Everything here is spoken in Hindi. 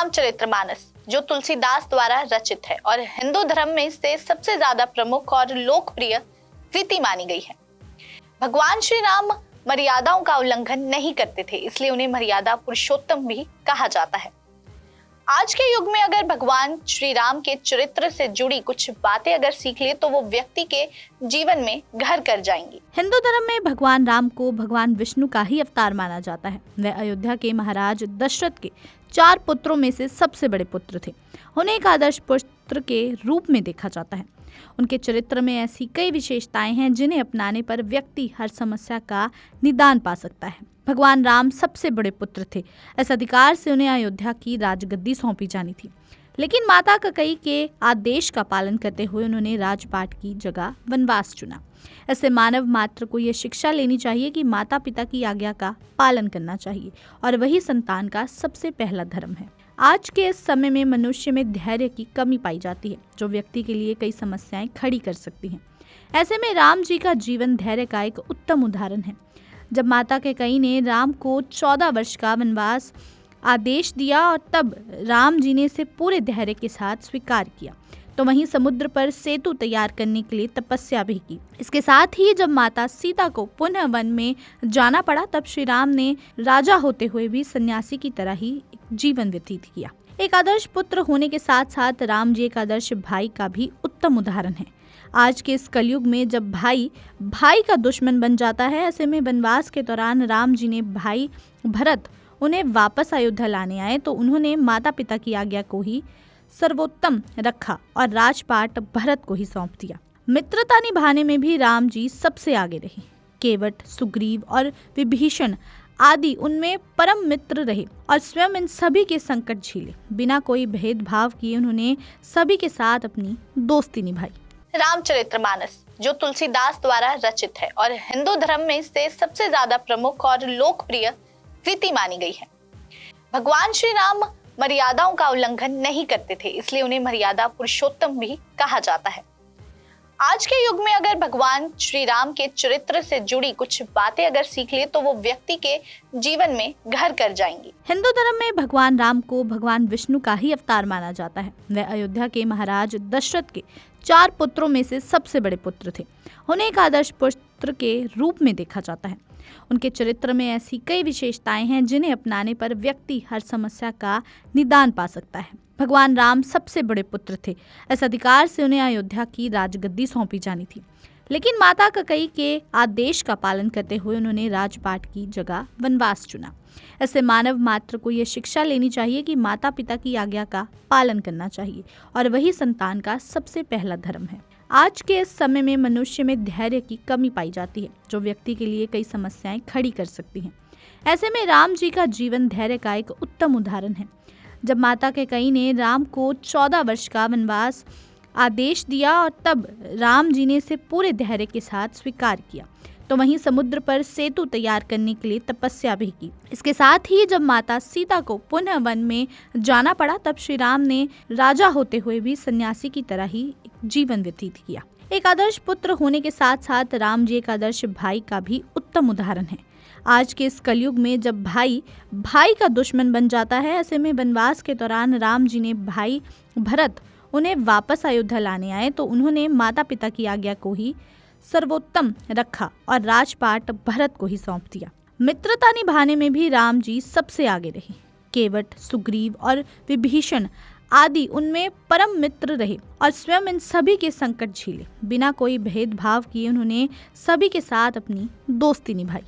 रामचरितमानस जो तुलसीदास द्वारा रचित है और हिंदू धर्म में से सबसे ज्यादा प्रमुख और लोकप्रिय कृति मानी गई है। भगवान श्री राम मर्यादाओं का उल्लंघन नहीं करते थे, इसलिए उन्हें मर्यादा पुरुषोत्तम भी कहा जाता है। आज के युग में अगर भगवान श्री राम के चरित्र से जुड़ी कुछ बातें अगर सीख ले तो वो व्यक्ति के जीवन में घर कर जाएंगी। हिंदू धर्म में भगवान राम को भगवान विष्णु का ही अवतार माना जाता है। वह अयोध्या के महाराज दशरथ के 4 पुत्रों में से सबसे बड़े पुत्र थे। उन्हें एक आदर्श पुत्र के रूप में देखा जाता है। उनके चरित्र में ऐसी कई विशेषताएं हैं जिन्हें अपनाने पर व्यक्ति हर समस्या का निदान पा सकता है। भगवान राम सबसे बड़े पुत्र थे। इस अधिकार से उन्हें अयोध्या की राजगद्दी सौंपी जानी थी, लेकिन माता कैकेयी के आदेश का पालन करते हुए उन्होंने राजपाट की जगह वनवास चुना। ऐसे मानव मात्र को यह शिक्षा लेनी चाहिए कि माता पिता की आज्ञा का पालन करना चाहिए और वही संतान का सबसे पहला धर्म है। आज के इस समय में मनुष्य में धैर्य की कमी पाई जाती है, जो व्यक्ति के लिए कई समस्याएं खड़ी कर सकती हैं। ऐसे में राम जी का जीवन धैर्य का एक उत्तम उदाहरण है। जब माता कैकेयी ने राम को 14 वर्ष का वनवास आदेश दिया और तब राम जी ने इसे पूरे धैर्य के साथ स्वीकार किया, तो वहीं समुद्र पर सेतु तैयार करने के लिए तपस्या भी की। इसके साथ ही जब माता सीता को पुनः वन में जाना पड़ा, तब श्री राम ने राजा होते हुए भी सन्यासी की तरह ही जीवन व्यतीत किया। एक आदर्श पुत्र होने के साथ साथ राम जी एक आदर्श भाई का भी उत्तम उदाहरण है। आज के इस कलयुग में जब भाई भाई का दुश्मन बन जाता है, ऐसे में वनवास के दौरान राम जी ने भाई भरत उन्हें वापस अयोध्या लाने आए तो उन्होंने माता पिता की आज्ञा को ही सर्वोत्तम रखा और राजपाट भरत को ही सौंप दिया। मित्रता निभाने में भी राम जी सबसे आगे रहे। केवट, सुग्रीव और विभीषण आदि उनमें परम मित्र रहे और स्वयं इन सभी के संकट झेले। बिना कोई भेदभाव किए उन्होंने सभी के साथ अपनी दोस्ती निभाई। रामचरितमानस जो तुलसीदास द्वारा रचित है और हिंदू धर्म में से सबसे ज्यादा प्रमुख और लोकप्रिय कृति मानी गई है। भगवान श्री राम मर्यादाओं का उल्लंघन नहीं करते थे, इसलिए उन्हें मर्यादा पुरुषोत्तम भी कहा जाता है। आज के युग में अगर भगवान श्री राम के चरित्र से जुड़ी कुछ बातें अगर सीख ले तो वो व्यक्ति के जीवन में घर कर जाएंगी। हिंदू धर्म में भगवान राम को भगवान विष्णु का ही अवतार माना जाता है। वह अयोध्या के महाराज दशरथ के 4 पुत्रों में से सबसे बड़े पुत्र थे। उन्हें एक आदर्श पुत्र के रूप में देखा जाता है। उनके चरित्र में ऐसी कई विशेषताएं हैं जिन्हें अपनाने पर व्यक्ति हर समस्या का निदान पा सकता है। भगवान राम सबसे बड़े पुत्र थे। इस अधिकार से उन्हें अयोध्या की राजगद्दी सौंपी जानी थी, लेकिन माता कैकेयी के आदेश का पालन करते हुए उन्होंने राजपाट की जगह वनवास चुना। ऐसे मानव मात्र को यह शिक्षा लेनी चाहिए कि माता पिता की आज्ञा का पालन करना चाहिए और वही संतान का सबसे पहला धर्म है। आज के इस समय में मनुष्य में धैर्य की कमी पाई जाती है, जो व्यक्ति के लिए कई समस्याएं खड़ी कर सकती हैं। ऐसे में राम जी का जीवन धैर्य का एक उत्तम उदाहरण है। जब माता कैकेयी ने राम को 14 वर्ष का वनवास आदेश दिया और तब राम जी ने इसे पूरे धैर्य के साथ स्वीकार किया, तो वहीं समुद्र पर सेतु तैयार करने के लिए तपस्या भी की। इसके साथ ही जब माता सीता को पुनः वन में जाना पड़ा, तब श्री राम ने राजा होते हुए भी सन्यासी की तरह ही जीवन व्यतीत किया। एक आदर्श पुत्र होने के साथ साथ राम जी एक आदर्श भाई का भी उत्तम उदाहरण है। आज के इस कलयुग में जब भाई भाई का दुश्मन बन जाता है, ऐसे में वनवास के दौरान राम जी ने भाई भरत उन्हें वापस अयोध्या लाने आए तो उन्होंने माता पिता की आज्ञा को ही सर्वोत्तम रखा और राजपाट भरत को ही सौंप दिया। मित्रता निभाने में भी राम जी सबसे आगे रहे। केवट, सुग्रीव और विभीषण आदि उनमें परम मित्र रहे और स्वयं इन सभी के संकट झेले। बिना कोई भेदभाव किए उन्होंने सभी के साथ अपनी दोस्ती निभाई।